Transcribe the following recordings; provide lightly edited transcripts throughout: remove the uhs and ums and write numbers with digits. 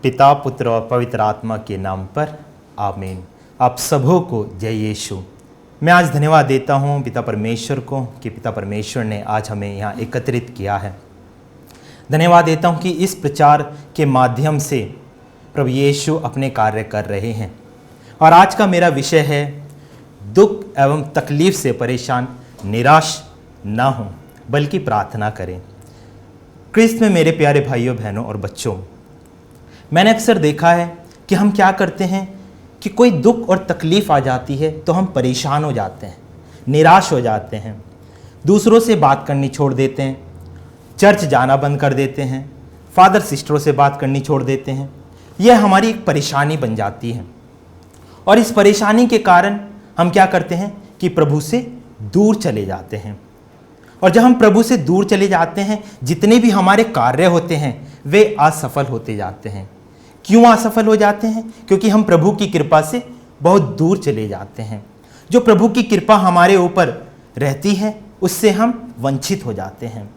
पिता, पुत्र और पवित्र आत्मा के नाम पर आमीन। आप सबों को जय यीशु। मैं आज धन्यवाद देता हूँ पिता परमेश्वर को कि पिता परमेश्वर ने आज हमें यहाँ एकत्रित किया है। धन्यवाद देता हूँ कि इस प्रचार के माध्यम से प्रभु यीशु अपने कार्य कर रहे हैं। और आज का मेरा विषय है दुख एवं तकलीफ से परेशान निराश ना हों बल्कि प्रार्थना करें। क्रिस्त में मेरे प्यारे भाइयों बहनों और बच्चों, मैंने अक्सर देखा है कि हम क्या करते हैं कि कोई दुख और तकलीफ़ आ जाती है तो हम परेशान हो जाते हैं, निराश हो जाते हैं, दूसरों से बात करनी छोड़ देते हैं, चर्च जाना बंद कर देते हैं, फादर सिस्टरों से बात करनी छोड़ देते हैं। यह हमारी एक परेशानी बन जाती है और इस परेशानी के कारण हम क्या करते हैं कि प्रभु से दूर चले जाते हैं। और जब हम प्रभु से दूर चले जाते हैं, जितने भी हमारे कार्य होते हैं वे असफल होते जाते हैं। क्यों असफल हो जाते हैं? क्योंकि हम प्रभु की कृपा से बहुत दूर चले जाते हैं। जो प्रभु की कृपा हमारे ऊपर रहती है उससे हम वंचित हो जाते हैं।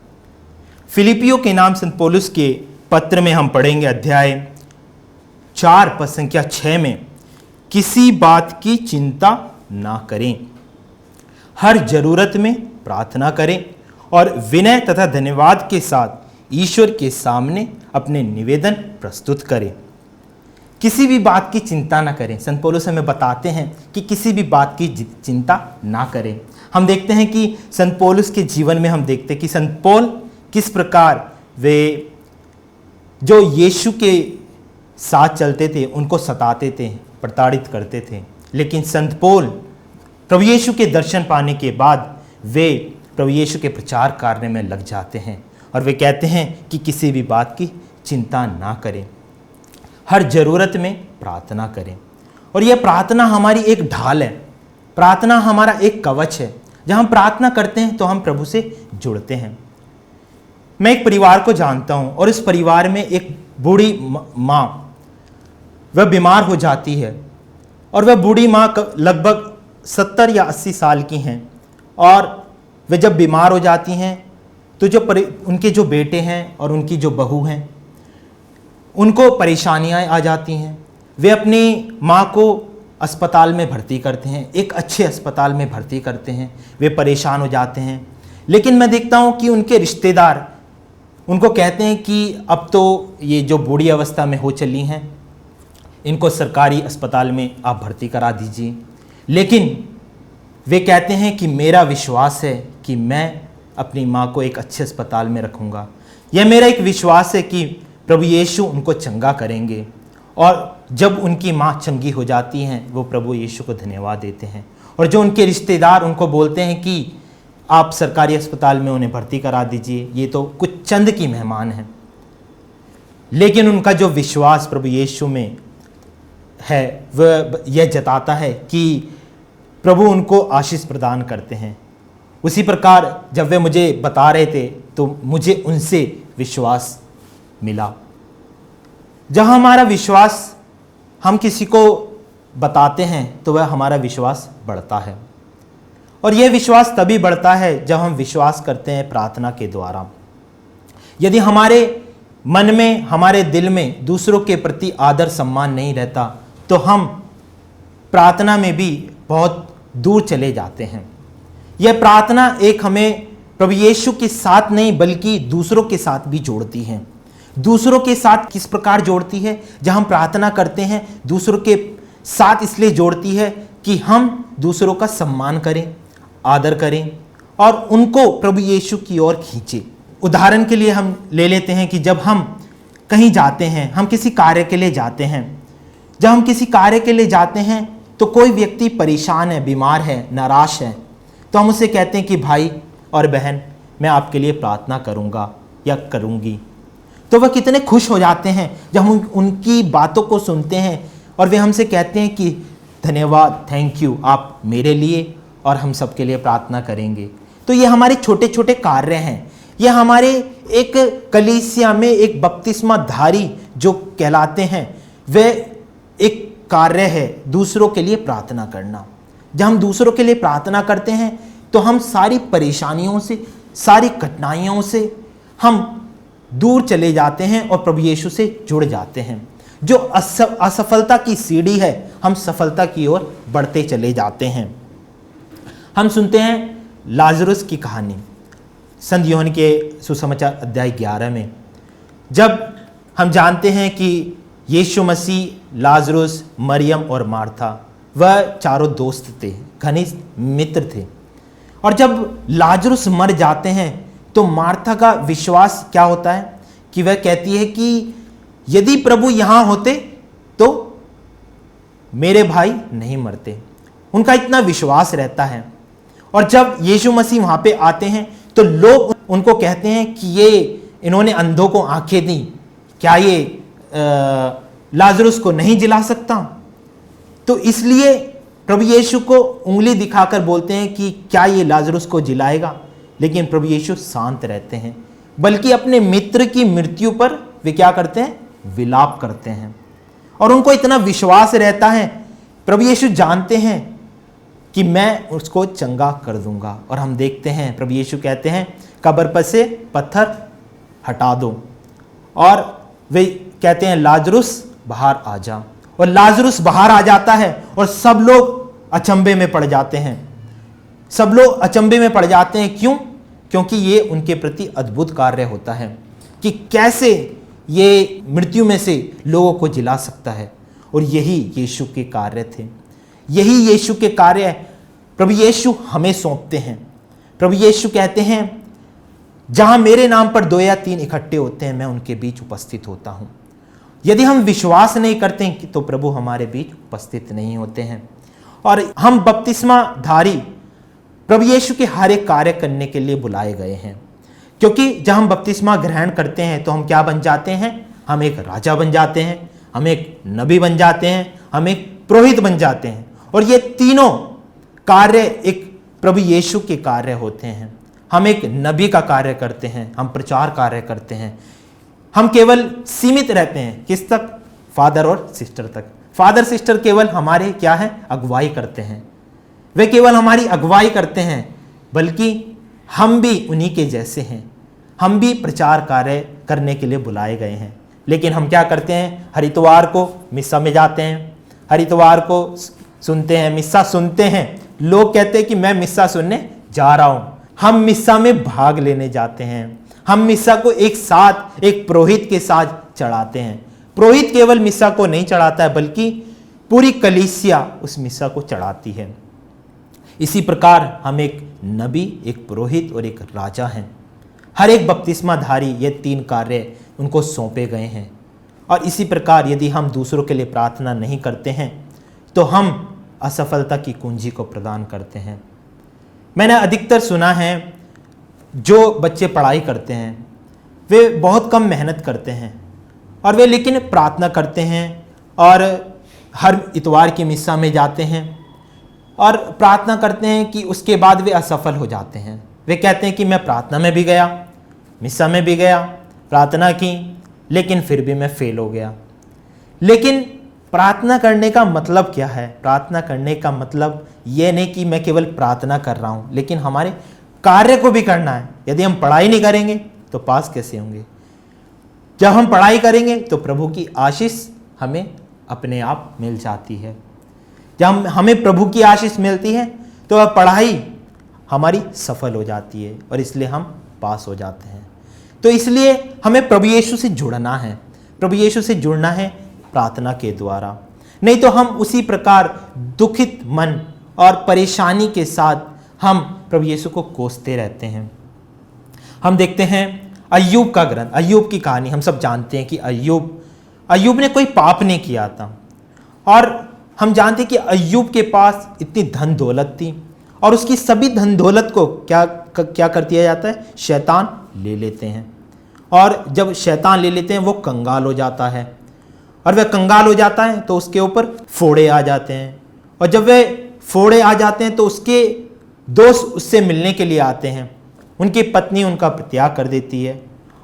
फिलिपियों के नाम संत पौलुस के पत्र में हम पढ़ेंगे अध्याय 4 पद संख्या 6 में, किसी बात की चिंता ना करें, हर जरूरत में प्रार्थना करें और विनय तथा धन्यवाद के साथ ईश्वर के सामने अपने निवेदन प्रस्तुत करें। किसी भी बात की चिंता ना करें। संत पौलुस हमें बताते हैं कि किसी भी बात की चिंता ना करें। हम देखते हैं कि संत पौलुस के जीवन में हम देखते हैं कि संत पौल किस प्रकार वे जो यीशु के साथ चलते थे उनको सताते थे, प्रताड़ित करते थे। लेकिन संत पौल प्रभु यीशु के दर्शन पाने के बाद वे प्रभु यीशु के प्रचार कार्य में लग जाते हैं और वे कहते हैं कि किसी भी बात की चिंता ना करें, हर ज़रूरत में प्रार्थना करें। और यह प्रार्थना हमारी एक ढाल है, प्रार्थना हमारा एक कवच है। जब हम प्रार्थना करते हैं तो हम प्रभु से जुड़ते हैं। मैं एक परिवार को जानता हूँ और इस परिवार में एक बूढ़ी माँ, वह बीमार हो जाती है और वह बूढ़ी माँ लगभग 70 या 80 साल की हैं। और वे जब बीमार हो जाती हैं तो उनके जो बेटे हैं और उनकी जो बहू हैं उनको परेशानियां आ जाती हैं। वे अपनी माँ को अस्पताल में भर्ती करते हैं, एक अच्छे अस्पताल में भर्ती करते हैं। वे परेशान हो जाते हैं। लेकिन मैं देखता हूँ कि उनके रिश्तेदार उनको कहते हैं कि अब तो ये जो बूढ़ी अवस्था में हो चली हैं, इनको सरकारी अस्पताल में आप भर्ती करा दीजिए। लेकिन वे कहते हैं कि मेरा विश्वास है कि मैं अपनी माँ को एक अच्छे अस्पताल में रखूँगा। यह मेरा एक विश्वास है कि प्रभु यीशु उनको चंगा करेंगे। और जब उनकी माँ चंगी हो जाती हैं वो प्रभु यीशु को धन्यवाद देते हैं। और जो उनके रिश्तेदार उनको बोलते हैं कि आप सरकारी अस्पताल में उन्हें भर्ती करा दीजिए, ये तो कुछ चंद की मेहमान हैं। लेकिन उनका जो विश्वास प्रभु यीशु में है वह यह जताता है कि प्रभु उनको आशीष प्रदान करते हैं। उसी प्रकार जब वे मुझे बता रहे थे तो मुझे उनसे विश्वास मिला। जब हमारा विश्वास हम किसी को बताते हैं तो वह हमारा विश्वास बढ़ता है। और यह विश्वास तभी बढ़ता है जब हम विश्वास करते हैं प्रार्थना के द्वारा। यदि हमारे मन में, हमारे दिल में दूसरों के प्रति आदर सम्मान नहीं रहता तो हम प्रार्थना में भी बहुत दूर चले जाते हैं। यह प्रार्थना एक हमें प्रभु यीशु के साथ नहीं बल्कि दूसरों के साथ भी जोड़ती है। दूसरों के साथ किस प्रकार जोड़ती है? जब हम प्रार्थना करते हैं दूसरों के साथ इसलिए जोड़ती है कि हम दूसरों का सम्मान करें, आदर करें और उनको प्रभु यीशु की ओर खींचे। उदाहरण के लिए हम ले लेते हैं कि जब हम कहीं जाते हैं, हम किसी कार्य के लिए जाते हैं, जब हम किसी कार्य के लिए जाते हैं तो कोई व्यक्ति परेशान है, बीमार है, नाराज है, तो हम उसे कहते हैं कि भाई और बहन मैं आपके लिए प्रार्थना करूँगा या करूँगी। तो वह कितने खुश हो जाते हैं जब हम उनकी बातों को सुनते हैं और वे हमसे कहते हैं कि धन्यवाद, थैंक यू, आप मेरे लिए और हम सबके लिए प्रार्थना करेंगे। तो ये हमारे छोटे छोटे कार्य हैं। यह हमारे एक कलीसिया में एक बपतिस्मा धारी जो कहलाते हैं वे एक कार्य है दूसरों के लिए प्रार्थना करना। जब हम दूसरों के लिए प्रार्थना करते हैं तो हम सारी परेशानियों से, सारी कठिनाइयों से हम दूर चले जाते हैं और प्रभु यीशु से जुड़ जाते हैं। जो असफलता की सीढ़ी है, हम सफलता की ओर बढ़ते चले जाते हैं। हम सुनते हैं लाजरुस की कहानी संत यूहन्ना के सुसमाचार अध्याय 11 में, जब हम जानते हैं कि यीशु मसीह, लाजरुस, मरियम और मार्था वह चारों दोस्त थे, घनिष्ठ मित्र थे। और जब लाजरुस मर जाते हैं तो मार्था का विश्वास क्या होता है कि वह कहती है कि यदि प्रभु यहाँ होते तो मेरे भाई नहीं मरते। उनका इतना विश्वास रहता है। और जब यीशु मसीह वहाँ पे आते हैं तो लोग उनको कहते हैं कि ये इन्होंने अंधों को आंखें दी, क्या ये लाजरुस को नहीं जिला सकता? तो इसलिए प्रभु यीशु को उंगली दिखाकर बोलते हैं कि क्या ये लाजरुस को जिलाएगा? लेकिन प्रभु यीशु शांत रहते हैं, बल्कि अपने मित्र की मृत्यु पर वे क्या करते हैं? विलाप करते हैं। और उनको इतना विश्वास रहता है, प्रभु यीशु जानते हैं कि मैं उसको चंगा कर दूंगा। और हम देखते हैं प्रभु यीशु कहते हैं कब्र पर से पत्थर हटा दो, और वे कहते हैं लाजरुस बाहर आ जा। और लाजरुस बाहर आ जाता है और सब लोग अचंभे में पड़ जाते हैं। सब लोग अचंभे में पड़ जाते हैं। क्यों? क्योंकि ये उनके प्रति अद्भुत कार्य होता है कि कैसे ये मृत्यु में से लोगों को जिला सकता है। और यही यीशु के कार्य थे, यही यीशु के कार्य प्रभु यीशु हमें सौंपते हैं। प्रभु यीशु कहते हैं जहां मेरे नाम पर 2 या 3 इकट्ठे होते हैं, मैं उनके बीच उपस्थित होता हूं। यदि हम विश्वास नहीं करते तो प्रभु हमारे बीच उपस्थित नहीं होते हैं। और हम बपतिस्मा धारी प्रभु यीशु के हर एक कार्य करने के लिए बुलाए गए हैं, क्योंकि जब हम बपतिस्मा ग्रहण करते हैं तो हम क्या बन जाते हैं? हम एक राजा बन जाते हैं, हम एक नबी बन जाते हैं, हम एक पुरोहित बन जाते हैं। और ये तीनों कार्य एक प्रभु यीशु के कार्य होते हैं। हम एक नबी का कार्य करते हैं, हम प्रचार कार्य करते हैं। हम केवल सीमित रहते हैं किस तक? फादर और सिस्टर तक। फादर सिस्टर केवल हमारे क्या है? अगुवाई करते हैं। वे केवल हमारी अगुवाई करते हैं, बल्कि हम भी उन्हीं के जैसे हैं। हम भी प्रचार कार्य करने के लिए बुलाए गए हैं। लेकिन हम क्या करते हैं? हरिद्वार को मिस्सा में जाते हैं, हरिद्वार को सुनते हैं, मिस्सा सुनते हैं। लोग कहते हैं कि मैं मिस्सा सुनने जा रहा हूं। हम मिस्सा में भाग लेने जाते हैं। हम मिस्सा को एक साथ एक पुरोहित के साथ चढ़ाते हैं। पुरोहित केवल मिस्सा को नहीं चढ़ाता है, बल्कि पूरी कलीसिया उस मिस्सा को चढ़ाती है। इसी प्रकार हम एक नबी, एक पुरोहित और एक राजा हैं। हर एक बपतिस्माधारी ये 3 कार्य उनको सौंपे गए हैं। और इसी प्रकार यदि हम दूसरों के लिए प्रार्थना नहीं करते हैं तो हम असफलता की कुंजी को प्रदान करते हैं। मैंने अधिकतर सुना है जो बच्चे पढ़ाई करते हैं वे बहुत कम मेहनत करते हैं, और वे लेकिन प्रार्थना करते हैं और हर इतवार की मिस्सा में जाते हैं और प्रार्थना करते हैं कि उसके बाद वे असफल हो जाते हैं। वे कहते हैं कि मैं प्रार्थना में भी गया, मिस्सा में भी गया, प्रार्थना की, लेकिन फिर भी मैं फेल हो गया। लेकिन प्रार्थना करने का मतलब क्या है? प्रार्थना करने का मतलब ये नहीं कि मैं केवल प्रार्थना कर रहा हूँ, लेकिन हमारे कार्य को भी करना है। यदि हम पढ़ाई नहीं करेंगे तो पास कैसे होंगे? जब हम पढ़ाई करेंगे तो प्रभु की आशीष हमें अपने आप मिल जाती है। जब हमें प्रभु की आशीष मिलती है तो वह पढ़ाई हमारी सफल हो जाती है और इसलिए हम पास हो जाते हैं। तो इसलिए हमें प्रभु यीशु से जुड़ना है। प्रभु यीशु से जुड़ना है प्रार्थना के द्वारा, नहीं तो हम उसी प्रकार दुखित मन और परेशानी के साथ हम प्रभु यीशु को कोसते रहते हैं। हम देखते हैं अय्यूब का ग्रंथ, अय्यूब की कहानी हम सब जानते हैं कि अय्यूब ने कोई पाप नहीं किया था। और हम जानते हैं कि अय्यूब के पास इतनी धन दौलत थी और उसकी सभी धन दौलत को क्या कर दिया जाता है? शैतान ले लेते हैं। और जब शैतान ले लेते हैं वो कंगाल हो जाता है, और वह कंगाल हो जाता है तो उसके ऊपर फोड़े आ जाते हैं। और जब वे फोड़े आ जाते हैं तो उसके दोस्त उससे मिलने के लिए आते हैं। उनकी पत्नी उनका त्याग कर देती है,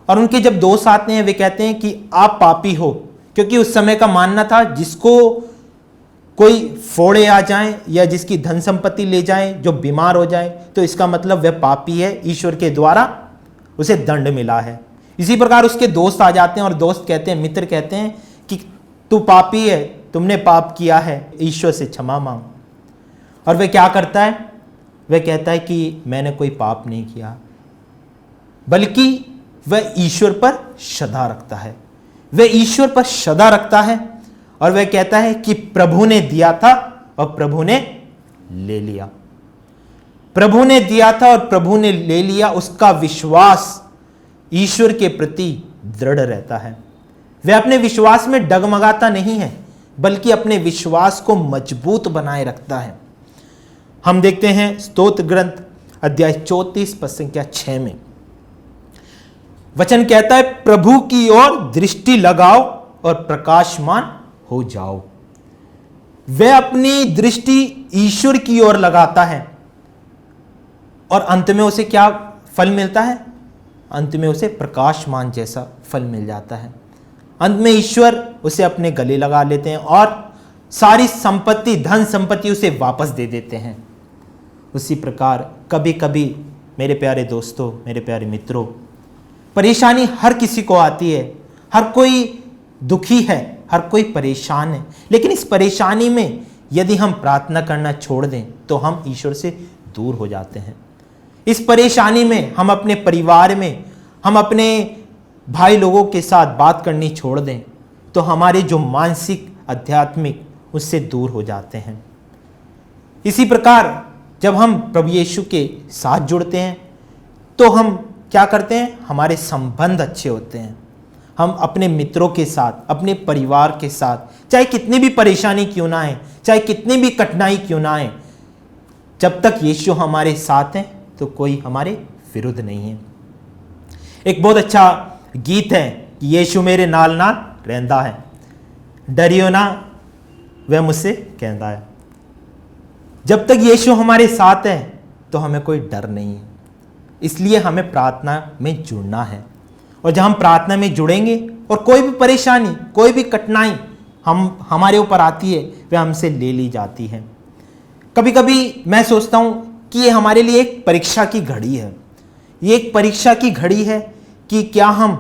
और उनके जब दोस्त आते हैं वे कहते हैं कि आप पापी हो, क्योंकि उस समय का मानना था जिसको कोई फोड़े आ जाएं या जिसकी धन संपत्ति ले जाए, जो बीमार हो जाए, तो इसका मतलब वह पापी है, ईश्वर के द्वारा उसे दंड मिला है। इसी प्रकार उसके दोस्त आ जाते हैं और दोस्त कहते हैं, मित्र कहते हैं कि तू पापी है, तुमने पाप किया है, ईश्वर से क्षमा मांग। और वह क्या करता है? वह कहता है कि मैंने कोई पाप नहीं किया, बल्कि वह ईश्वर पर श्रद्धा रखता है। वह ईश्वर पर श्रद्धा रखता है और वह कहता है कि प्रभु ने दिया था और प्रभु ने ले लिया। प्रभु ने दिया था और प्रभु ने ले लिया। उसका विश्वास ईश्वर के प्रति दृढ़ रहता है। वह अपने विश्वास में डगमगाता नहीं है, बल्कि अपने विश्वास को मजबूत बनाए रखता है। हम देखते हैं स्तोत्र ग्रंथ अध्याय 34 पद संख्या 6 में वचन कहता है, प्रभु की ओर दृष्टि लगाओ और प्रकाशमान हो जाओ। वह अपनी दृष्टि ईश्वर की ओर लगाता है और अंत में उसे क्या फल मिलता है? अंत में उसे प्रकाशमान जैसा फल मिल जाता है। अंत में ईश्वर उसे अपने गले लगा लेते हैं और सारी संपत्ति, धन संपत्ति उसे वापस दे देते हैं। उसी प्रकार कभी कभी मेरे प्यारे दोस्तों, मेरे प्यारे मित्रों, परेशानी हर किसी को आती है। हर कोई दुखी है, हर कोई परेशान है। लेकिन इस परेशानी में यदि हम प्रार्थना करना छोड़ दें तो हम ईश्वर से दूर हो जाते हैं। इस परेशानी में हम अपने परिवार में, हम अपने भाई लोगों के साथ बात करनी छोड़ दें तो हमारे जो मानसिक, आध्यात्मिक, उससे दूर हो जाते हैं। इसी प्रकार जब हम प्रभु यीशु के साथ जुड़ते हैं तो हम क्या करते हैं? हमारे संबंध अच्छे होते हैं। हम अपने मित्रों के साथ, अपने परिवार के साथ, चाहे कितनी भी परेशानी क्यों ना आए, चाहे कितनी भी कठिनाई क्यों ना आए, जब तक यीशु हमारे साथ हैं तो कोई हमारे विरुद्ध नहीं है। एक बहुत अच्छा गीत है कि यीशु मेरे नाल नाल रहंदा है, डरियो ना वह मुझसे कहता है। जब तक यीशु हमारे साथ है तो हमें कोई डर नहीं है। इसलिए हमें प्रार्थना में जुड़ना है। और जब हम प्रार्थना में जुड़ेंगे और कोई भी परेशानी, कोई भी कठिनाई हमारे ऊपर आती है, वह हमसे ले ली जाती है। कभी कभी मैं सोचता हूँ कि ये हमारे लिए एक परीक्षा की घड़ी है। ये एक परीक्षा की घड़ी है कि क्या हम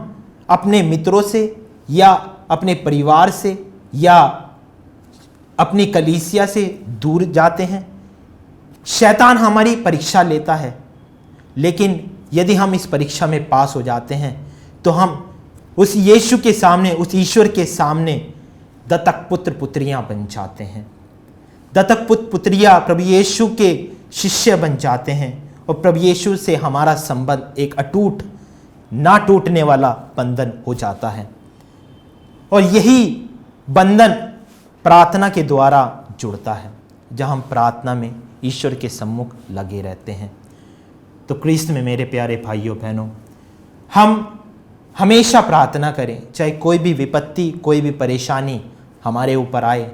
अपने मित्रों से या अपने परिवार से या अपनी कलीसिया से दूर जाते हैं। शैतान हमारी परीक्षा लेता है, लेकिन यदि हम इस परीक्षा में पास हो जाते हैं तो हम उस यीशु के सामने, उस ईश्वर के सामने दत्तक पुत्र पुत्रियां बन जाते हैं। दत्तक पुत्र पुत्रियां प्रभु यीशु के शिष्य बन जाते हैं और प्रभु यीशु से हमारा संबंध एक अटूट, ना टूटने वाला बंधन हो जाता है। और यही बंधन प्रार्थना के द्वारा जुड़ता है, जहां हम प्रार्थना में ईश्वर के सम्मुख लगे रहते हैं। तो क्रिस्त में मेरे प्यारे भाइयों बहनों, हम हमेशा प्रार्थना करें, चाहे कोई भी विपत्ति, कोई भी परेशानी हमारे ऊपर आए,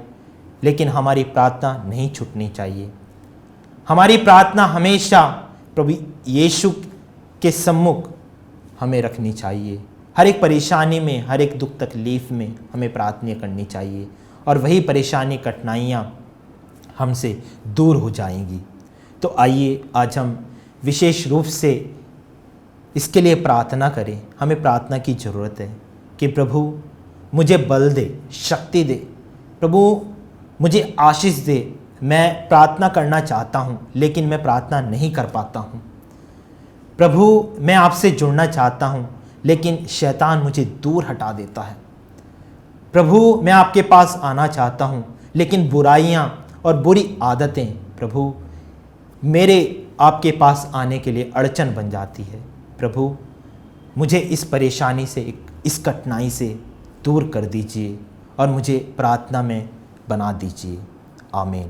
लेकिन हमारी प्रार्थना नहीं छूटनी चाहिए। हमारी प्रार्थना हमेशा प्रभु यीशु के सम्मुख हमें रखनी चाहिए। हर एक परेशानी में, हर एक दुख तकलीफ में हमें प्रार्थना करनी चाहिए और वही परेशानी, कठिनाइयाँ हमसे दूर हो जाएंगी। तो आइए आज हम विशेष रूप से इसके लिए प्रार्थना करें। हमें प्रार्थना की ज़रूरत है कि प्रभु मुझे बल दे, शक्ति दे, प्रभु मुझे आशीष दे। मैं प्रार्थना करना चाहता हूँ लेकिन मैं प्रार्थना नहीं कर पाता हूँ। प्रभु मैं आपसे जुड़ना चाहता हूँ लेकिन शैतान मुझे दूर हटा देता है। प्रभु मैं आपके पास आना चाहता हूँ लेकिन बुराइयाँ और बुरी आदतें प्रभु मेरे आपके पास आने के लिए अड़चन बन जाती है। प्रभु मुझे इस परेशानी से, इस कठिनाई से दूर कर दीजिए और मुझे प्रार्थना में बना दीजिए। आमीन।